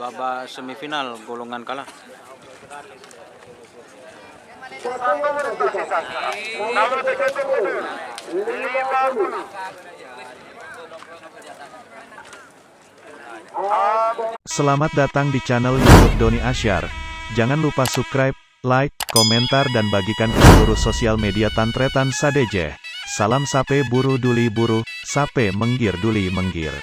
babak semifinal golongan kalah. Selamat datang di channel YouTube Doni Asyar. Jangan lupa subscribe, like, komentar dan bagikan ke seluruh sosial media Tantretan Sadejeh. Salam sape buru duli buru, sape menggir duli menggir.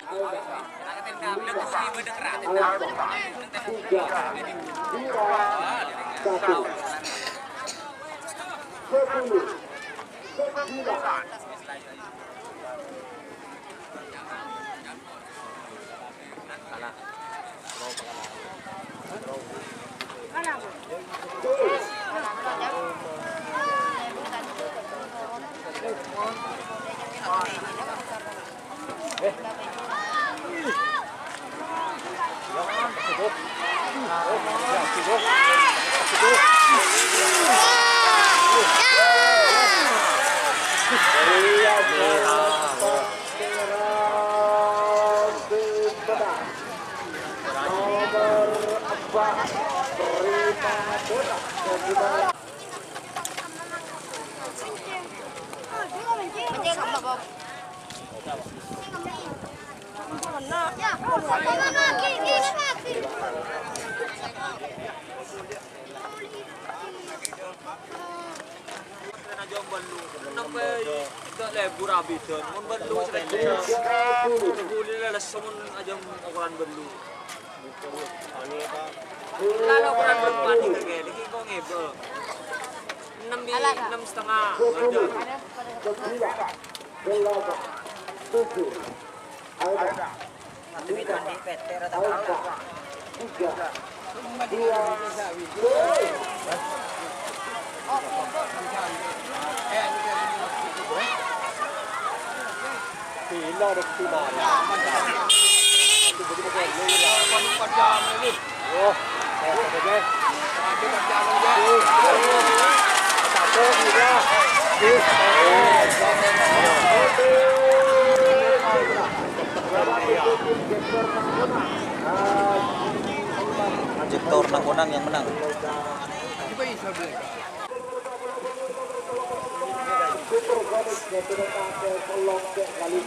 Jektor nang yang menang.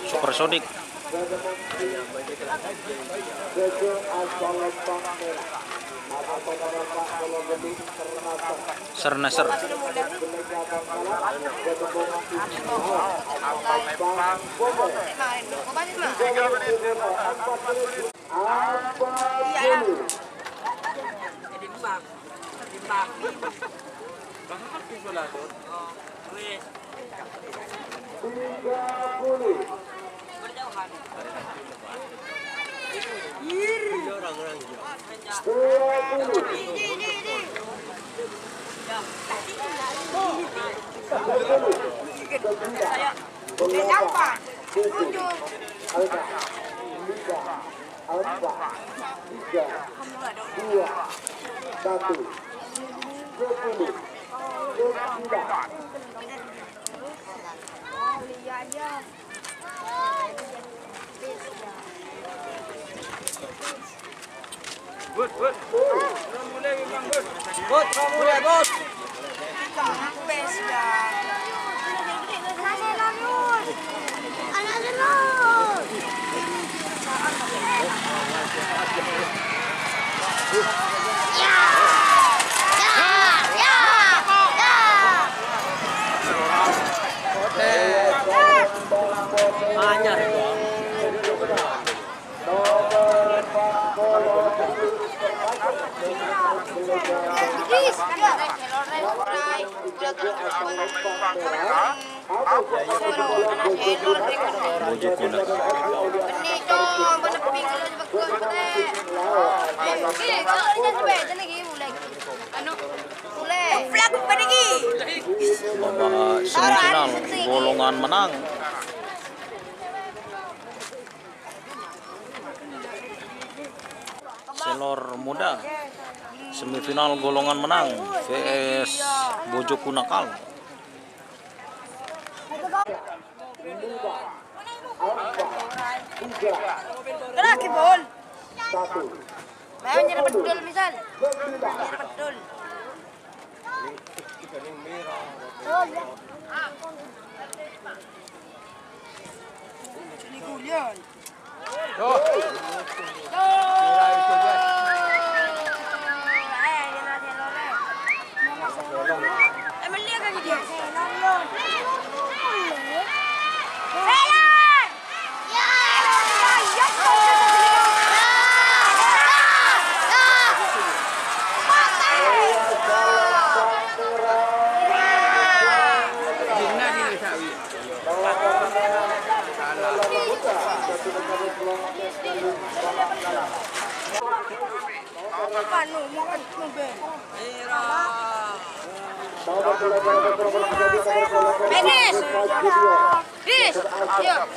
Supersonic. Sernaser. Babak semifinal golongan menang. Selor muda semifinal golongan menang vs Bojoku Nakal. Gerak bol. Bayang jadi pedul misal. Jadi pedul. Ini gulian. Finish! Finish! Yuk!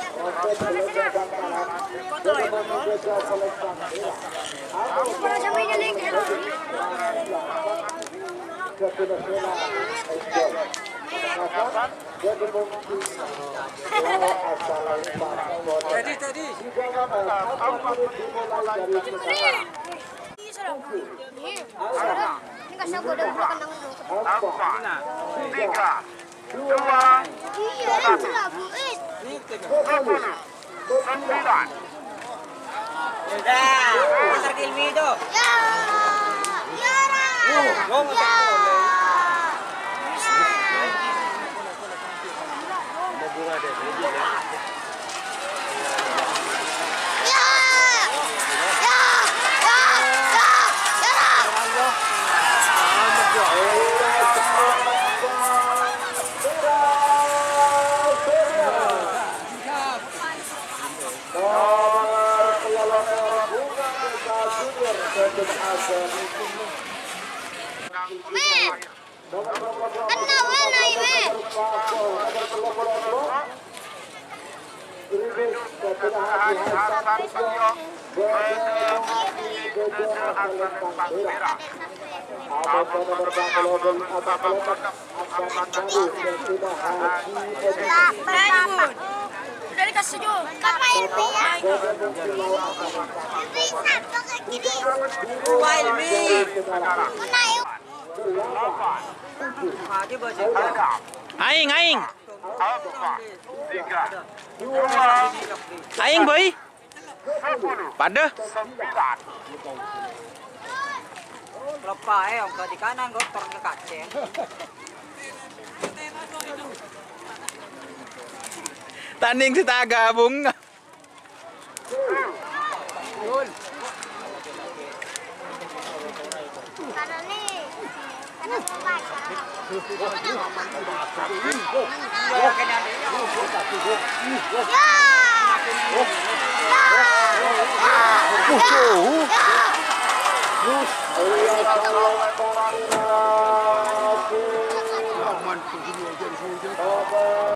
Tadi. Ini kasih gue udah kandang dulu. 4, 3, 2, Iya, itu lagu. 10, 9. Udah, pasar Kilmi itu. Ya! Ya! Udah dikasih juga. Kapain ya? Ilmi. Menaik. Mati bos. Aing, aing. 4, 3, 2, Aing, boy. 10, Pada. 9. Lepas om ke di kanan kotor ke kaca. Tanding kita gabung. Kanan nih. Kanan lepas. Yo kena Ya!